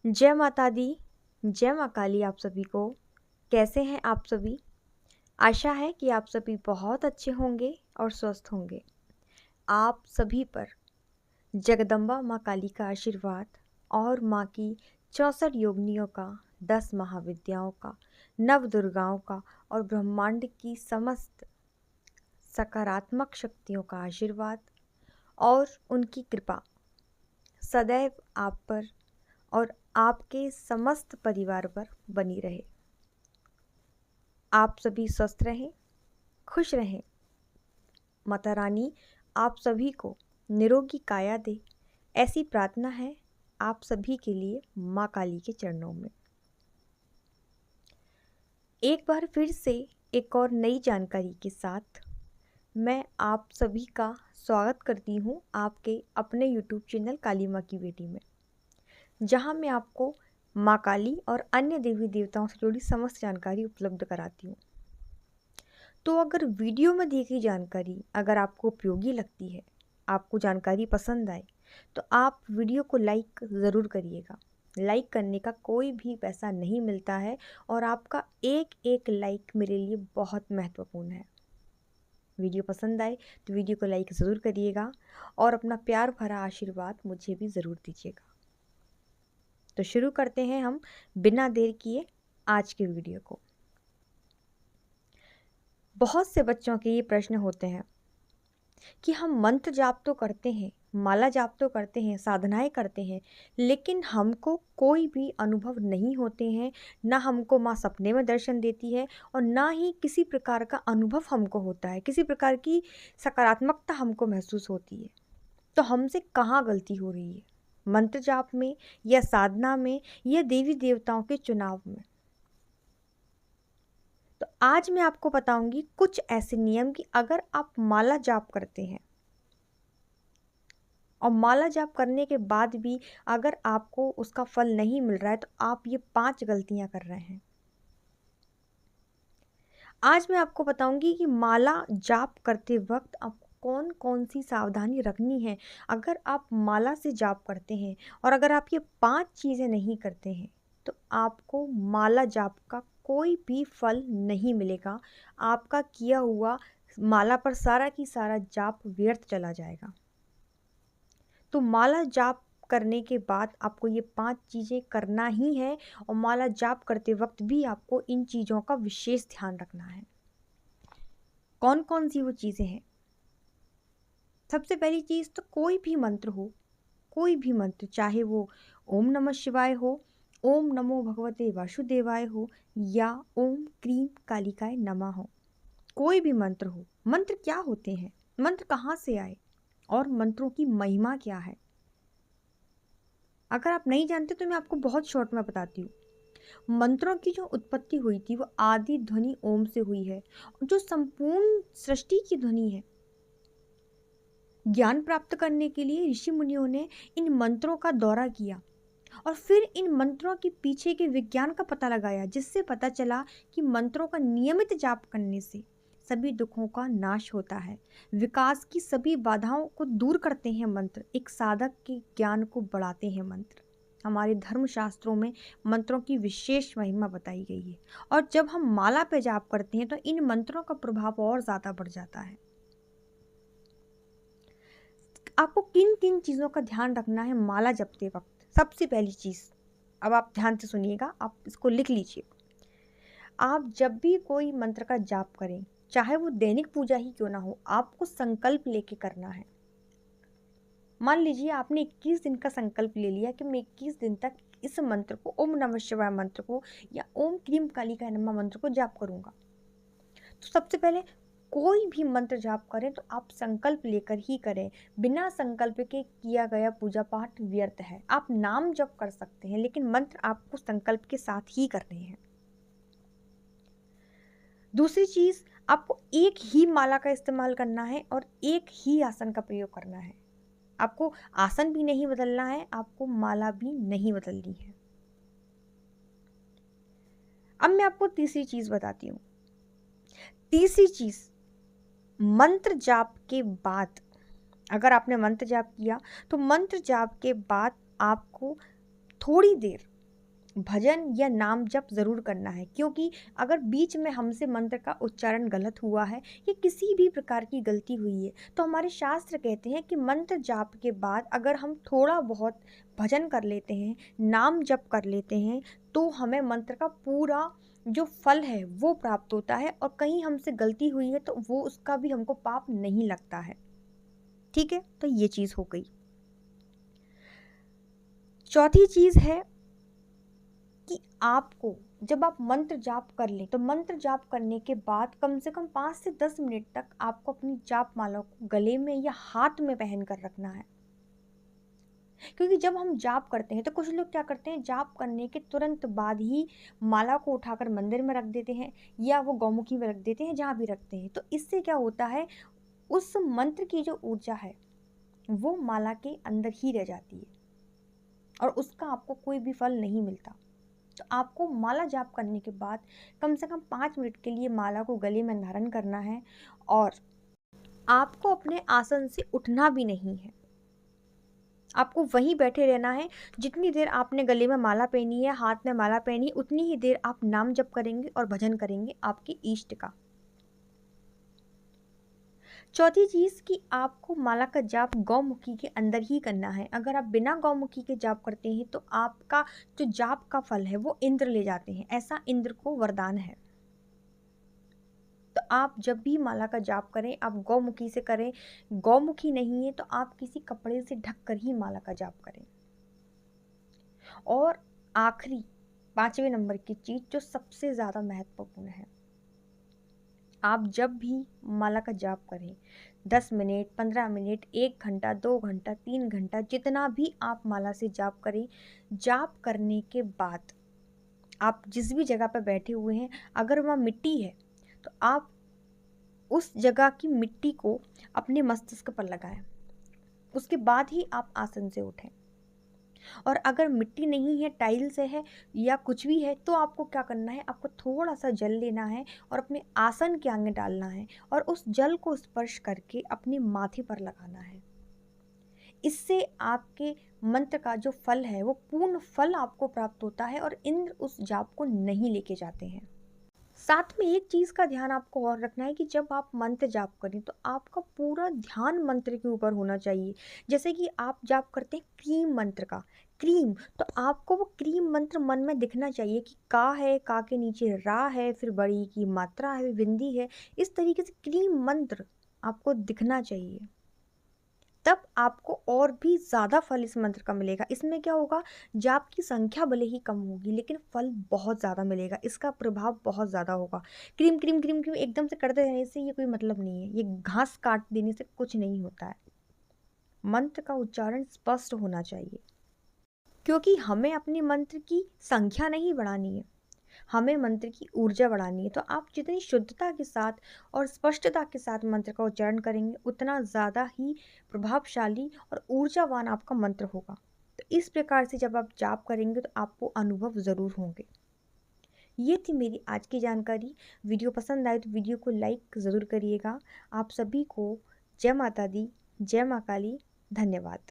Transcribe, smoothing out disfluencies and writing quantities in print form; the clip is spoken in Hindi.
जय माता दी, जय माँ काली आप सभी को। कैसे हैं आप सभी? आशा है कि आप सभी बहुत अच्छे होंगे और स्वस्थ होंगे। आप सभी पर जगदम्बा माँ काली का आशीर्वाद और माँ की 64 योगिनियों का, 10 महाविद्याओं का, नव दुर्गाओं का और ब्रह्मांड की समस्त सकारात्मक शक्तियों का आशीर्वाद और उनकी कृपा सदैव आप पर और आपके समस्त परिवार पर बनी रहे। आप सभी स्वस्थ रहें, खुश रहें। माता रानी आप सभी को निरोगी काया दे, ऐसी प्रार्थना है आप सभी के लिए माँ काली के चरणों में। एक बार फिर से एक और नई जानकारी के साथ मैं आप सभी का स्वागत करती हूँ आपके अपने YouTube चैनल काली माँ की बेटी में, जहाँ मैं आपको माँ काली और अन्य देवी देवताओं से जुड़ी समस्त जानकारी उपलब्ध कराती हूँ। तो अगर वीडियो में दी गई जानकारी अगर आपको उपयोगी लगती है, आपको जानकारी पसंद आए, तो आप वीडियो को लाइक ज़रूर करिएगा। लाइक करने का कोई भी पैसा नहीं मिलता है और आपका एक एक लाइक मेरे लिए बहुत महत्वपूर्ण है। वीडियो पसंद आए तो वीडियो को लाइक ज़रूर करिएगा और अपना प्यार भरा आशीर्वाद मुझे भी ज़रूर दीजिएगा। तो शुरू करते हैं हम बिना देर किए आज के वीडियो को। बहुत से बच्चों के ये प्रश्न होते हैं कि हम मंत्र जाप तो करते हैं, माला जाप तो करते हैं, साधनाएं करते हैं, लेकिन हमको कोई भी अनुभव नहीं होते हैं। ना हमको माँ सपने में दर्शन देती है और ना ही किसी प्रकार का अनुभव हमको होता है, किसी प्रकार की सकारात्मकता हमको महसूस होती है। तो हमसे कहाँ गलती हो रही है, मंत्र जाप में या साधना में या देवी देवताओं के चुनाव में? तो आज मैं आपको बताऊंगी कुछ ऐसे नियम कि अगर आप माला जाप करते हैं और माला जाप करने के बाद भी अगर आपको उसका फल नहीं मिल रहा है, तो आप ये 5 गलतियां कर रहे हैं। आज मैं आपको बताऊंगी कि माला जाप करते वक्त आपको कौन कौन सी सावधानी रखनी है। अगर आप माला से जाप करते हैं और अगर आप ये 5 चीज़ें नहीं करते हैं, तो आपको माला जाप का कोई भी फल नहीं मिलेगा। आपका किया हुआ माला पर सारा की सारा जाप व्यर्थ चला जाएगा। तो माला जाप करने के बाद आपको ये 5 चीज़ें करना ही है और माला जाप करते वक्त भी आपको इन चीज़ों का विशेष ध्यान रखना है। कौन कौन सी वो चीज़ें हैं? सबसे पहली चीज़ तो कोई भी मंत्र हो, कोई भी मंत्र, चाहे वो ओम नमः शिवाय हो, ओम नमो भगवते वासुदेवाय हो या ओम क्रीम कालिकाय नमः हो, कोई भी मंत्र हो। मंत्र क्या होते हैं, मंत्र कहाँ से आए और मंत्रों की महिमा क्या है, अगर आप नहीं जानते तो मैं आपको बहुत शॉर्ट में बताती हूँ। मंत्रों की जो उत्पत्ति हुई थी वो आदि ध्वनि ओम से हुई है, जो संपूर्ण सृष्टि की ध्वनि है। ज्ञान प्राप्त करने के लिए ऋषि मुनियों ने इन मंत्रों का दौरा किया और फिर इन मंत्रों के पीछे के विज्ञान का पता लगाया, जिससे पता चला कि मंत्रों का नियमित जाप करने से सभी दुखों का नाश होता है, विकास की सभी बाधाओं को दूर करते हैं मंत्र, एक साधक के ज्ञान को बढ़ाते हैं मंत्र। हमारे धर्मशास्त्रों में मंत्रों की विशेष महिमा बताई गई है और जब हम माला पे जाप करते हैं तो इन मंत्रों का प्रभाव और ज़्यादा बढ़ जाता है। आपको किन किन चीज़ों का ध्यान रखना है माला जपते वक्त? सबसे पहली चीज़, अब आप ध्यान से सुनिएगा, आप इसको लिख लीजिए। आप जब भी कोई मंत्र का जाप करें, चाहे वो दैनिक पूजा ही क्यों ना हो, आपको संकल्प लेके करना है। मान लीजिए आपने 21 दिन का संकल्प ले लिया कि मैं 21 दिन तक इस मंत्र को, ओम नमः शिवाय मंत्र को या ओम क्रीम कालिकाय नमः मंत्र को जाप करूंगा। तो सबसे पहले कोई भी मंत्र जाप करें तो आप संकल्प लेकर ही करें। बिना संकल्प के किया गया पूजा पाठ व्यर्थ है। आप नाम जप कर सकते हैं, लेकिन मंत्र आपको संकल्प के साथ ही करने हैं। दूसरी चीज, आपको एक ही माला का इस्तेमाल करना है और एक ही आसन का प्रयोग करना है। आपको आसन भी नहीं बदलना है, आपको माला भी नहीं बदलनी है। अब मैं आपको तीसरी चीज बताती हूँ। तीसरी चीज, मंत्र जाप के बाद, अगर आपने मंत्र जाप किया तो मंत्र जाप के बाद आपको थोड़ी देर भजन या नाम जप ज़रूर करना है, क्योंकि अगर बीच में हमसे मंत्र का उच्चारण गलत हुआ है या किसी भी प्रकार की गलती हुई है, तो हमारे शास्त्र कहते हैं कि मंत्र जाप के बाद अगर हम थोड़ा बहुत भजन कर लेते हैं, नाम जप कर लेते हैं, तो हमें मंत्र का पूरा जो फल है वो प्राप्त होता है, और कहीं हमसे गलती हुई है तो वो उसका भी हमको पाप नहीं लगता है। ठीक है, तो ये चीज़ हो गई। चौथी चीज़ है कि आपको जब आप मंत्र जाप कर लें, तो मंत्र जाप करने के बाद कम से कम 5 से 10 मिनट तक आपको अपनी जाप माला को गले में या हाथ में पहन कर रखना है। क्योंकि जब हम जाप करते हैं तो कुछ लोग क्या करते हैं, जाप करने के तुरंत बाद ही माला को उठाकर मंदिर में रख देते हैं या वो गौमुखी में रख देते हैं, जहाँ भी रखते हैं। तो इससे क्या होता है, उस मंत्र की जो ऊर्जा है वो माला के अंदर ही रह जाती है और उसका आपको कोई भी फल नहीं मिलता। तो आपको माला जाप करने के बाद कम से कम 5 मिनट के लिए माला को गले में धारण करना है, और आपको अपने आसन से उठना भी नहीं है। आपको वहीं बैठे रहना है। जितनी देर आपने गले में माला पहनी है, हाथ में माला पहनी है, उतनी ही देर आप नाम जप करेंगे और भजन करेंगे आपके इष्ट का। चौथी चीज़ कि आपको माला का जाप गौमुखी के अंदर ही करना है। अगर आप बिना गौमुखी के जाप करते हैं तो आपका जो जाप का फल है वो इंद्र ले जाते हैं, ऐसा इंद्र को वरदान है। तो आप जब भी माला का जाप करें आप गौमुखी से करें, गौमुखी नहीं है तो आप किसी कपड़े से ढक कर ही माला का जाप करें। और आखिरी 5वें नंबर की चीज़ जो सबसे ज़्यादा महत्वपूर्ण है, आप जब भी माला का जाप करें 10 मिनट, 15 मिनट, 1 घंटा, 2 घंटा, 3 घंटा, जितना भी आप माला से जाप करें, जाप करने के बाद आप जिस भी जगह पर बैठे हुए हैं, अगर वहाँ मिट्टी है तो आप उस जगह की मिट्टी को अपने मस्तिष्क पर लगाएं। उसके बाद ही आप आसन से उठें। और अगर मिट्टी नहीं है, टाइल से है या कुछ भी है, तो आपको क्या करना है, आपको थोड़ा सा जल लेना है और अपने आसन के आगे डालना है और उस जल को स्पर्श करके अपने माथे पर लगाना है। इससे आपके मंत्र का जो फल है वो पूर्ण फल आपको प्राप्त होता है और इंद्र उस जाप को नहीं लेके जाते हैं। साथ में एक चीज़ का ध्यान आपको और रखना है कि जब आप मंत्र जाप करें तो आपका पूरा ध्यान मंत्र के ऊपर होना चाहिए। जैसे कि आप जाप करते हैं क्रीम मंत्र का, क्रीम, तो आपको वो क्रीम मंत्र मन में दिखना चाहिए कि का है, का के नीचे रा है, फिर बड़ी की मात्रा है, बिंदी है। इस तरीके से क्रीम मंत्र आपको दिखना चाहिए, तब आपको और भी ज़्यादा फल इस मंत्र का मिलेगा। इसमें क्या होगा, जाप की संख्या भले ही कम होगी लेकिन फल बहुत ज़्यादा मिलेगा, इसका प्रभाव बहुत ज़्यादा होगा। क्रीम क्रीम क्रीम क्रीम एकदम से करते रहने से ये कोई मतलब नहीं है, ये घास काट देने से कुछ नहीं होता है। मंत्र का उच्चारण स्पष्ट होना चाहिए, क्योंकि हमें अपने मंत्र की संख्या नहीं बढ़ानी है, हमें मंत्र की ऊर्जा बढ़ानी है। तो आप जितनी शुद्धता के साथ और स्पष्टता के साथ मंत्र का उच्चारण करेंगे, उतना ज़्यादा ही प्रभावशाली और ऊर्जावान आपका मंत्र होगा। तो इस प्रकार से जब आप जाप करेंगे तो आपको अनुभव ज़रूर होंगे। ये थी मेरी आज की जानकारी। वीडियो पसंद आए तो वीडियो को लाइक ज़रूर करिएगा। आप सभी को जय माता दी, जय माँ काली, धन्यवाद।